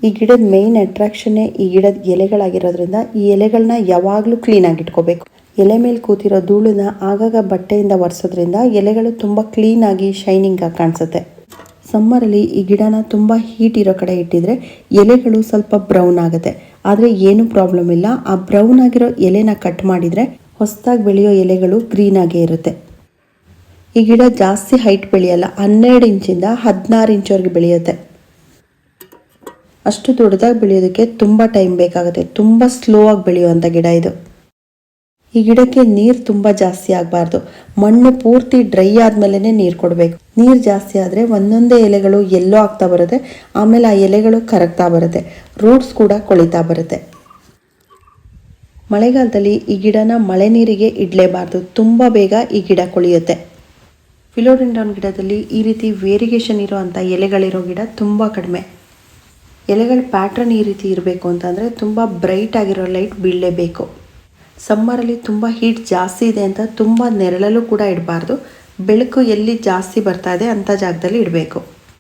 ಈ ಗಿಡದ ಮೇನ್ ಅಟ್ರಾಕ್ಷನ್ನೇ ಈ ಗಿಡದ ಎಲೆಗಳಾಗಿರೋದ್ರಿಂದ ಈ ಎಲೆಗಳನ್ನ ಯಾವಾಗಲೂ ಕ್ಲೀನಾಗಿ ಇಟ್ಕೋಬೇಕು. ಎಲೆ ಮೇಲೆ ಕೂತಿರೋ ಧೂಳನ್ನ ಆಗಾಗ ಬಟ್ಟೆಯಿಂದ ಒರೆಸೋದ್ರಿಂದ ಎಲೆಗಳು ತುಂಬ ಕ್ಲೀನಾಗಿ ಶೈನಿಂಗಾಗಿ ಕಾಣಿಸುತ್ತೆ. ಸಮ್ಮರಲ್ಲಿ ಈ ಗಿಡನ ತುಂಬ ಹೀಟ್ ಇರೋ ಕಡೆ ಇಟ್ಟಿದ್ರೆ ಎಲೆಗಳು ಸ್ವಲ್ಪ ಬ್ರೌನ್ ಆಗುತ್ತೆ. ಆದರೆ ಏನೂ ಪ್ರಾಬ್ಲಮ್ ಇಲ್ಲ. ಆ ಬ್ರೌನ್ ಆಗಿರೋ ಎಲೆನ ಕಟ್ ಮಾಡಿದರೆ ಹೊಸದಾಗಿ ಬೆಳೆಯೋ ಎಲೆಗಳು ಗ್ರೀನಾಗೇ ಇರುತ್ತೆ. ಈ ಗಿಡ ಜಾಸ್ತಿ ಹೈಟ್ ಬೆಳೆಯಲ್ಲ, 12 ಇಂಚಿಂದ 16 ಇಂಚ್ವರೆಗೆ ಬೆಳೆಯುತ್ತೆ. ಅಷ್ಟು ದೊಡ್ಡದಾಗಿ ಬೆಳೆಯೋದಕ್ಕೆ ತುಂಬ ಟೈಮ್ ಬೇಕಾಗುತ್ತೆ. ತುಂಬ ಸ್ಲೋ ಆಗಿ ಬೆಳೆಯುವಂಥ ಗಿಡ ಇದು. ಈ ಗಿಡಕ್ಕೆ ನೀರು ತುಂಬ ಜಾಸ್ತಿ ಆಗಬಾರ್ದು. ಮಣ್ಣು ಪೂರ್ತಿ ಡ್ರೈ ಆದಮೇಲೆ ನೀರು ಕೊಡಬೇಕು. ನೀರು ಜಾಸ್ತಿ ಆದರೆ ಒಂದೊಂದೇ ಎಲೆಗಳು ಎಲ್ಲೋ ಆಗ್ತಾ ಬರುತ್ತೆ. ಆಮೇಲೆ ಆ ಎಲೆಗಳು ಕರಗ್ತಾ ಬರುತ್ತೆ. ರೂಟ್ಸ್ ಕೂಡ ಕೊಳಿತಾ ಬರುತ್ತೆ. ಮಳೆಗಾಲದಲ್ಲಿ ಈ ಗಿಡನ ಮಳೆ ನೀರಿಗೆ ಇಡಲೇಬಾರ್ದು. ತುಂಬ ಬೇಗ ಈ ಗಿಡ ಕೊಳೆಯುತ್ತೆ. ಫಿಲೋಡೆಂಡ್ರಾನ್ ಗಿಡದಲ್ಲಿ ಈ ರೀತಿ ವೇರಿಗೇಷನ್ ಇರೋವಂಥ ಎಲೆಗಳಿರೋ ಗಿಡ ತುಂಬ ಕಡಿಮೆ. ಎಲೆಗಳ ಪ್ಯಾಟ್ರನ್ ಈ ರೀತಿ ಇರಬೇಕು ಅಂತಂದರೆ ತುಂಬ ಬ್ರೈಟ್ ಆಗಿರೋ ಲೈಟ್ ಬೀಳಲೇಬೇಕು. ಸಮ್ಮರಲ್ಲಿ ತುಂಬ ಹೀಟ್ ಜಾಸ್ತಿ ಇದೆ ಅಂತ ತುಂಬ ನೆರಳಲ್ಲೂ ಕೂಡ ಇಡಬಾರ್ದು. ಬೆಳಕು ಎಲ್ಲಿ ಜಾಸ್ತಿ ಬರ್ತಾ ಇದೆ ಅಂಥ ಜಾಗದಲ್ಲಿ ಇಡಬೇಕು.